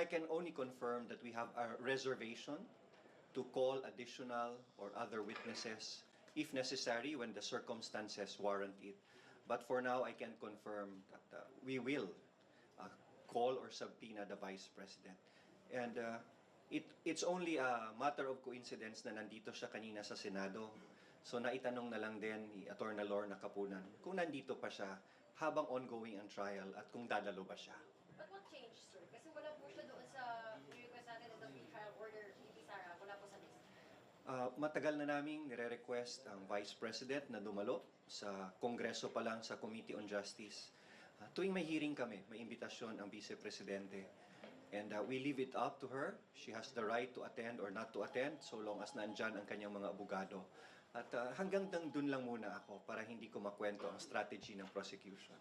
I can only confirm that we have a reservation to call additional or other witnesses if necessary when the circumstances warrant it. But for now, I can confirm that we will call or subpoena the Vice President. And it's only a matter of coincidence na nandito siya kanina sa Senado. So naitanong na lang din ni Atty. Lorna Capunan kung nandito pa siya habang ongoing ang trial at kung dadalo ba siya. But what changed, sir? Kasi wala po siya doon sa request natin ng pre-trial order, VP Sara, wala po sa list. Matagal na naming nire-request ang Vice President na dumalo sa Kongreso pa lang sa Committee on Justice. Tuwing may hearing kami, may imbitasyon ang Vice Presidente. And we leave it up to her. She has the right to attend or not to attend so long as nandyan ang kanyang mga abogado. At hanggang dun lang muna ako para hindi ko makwento ang strategy ng prosecution.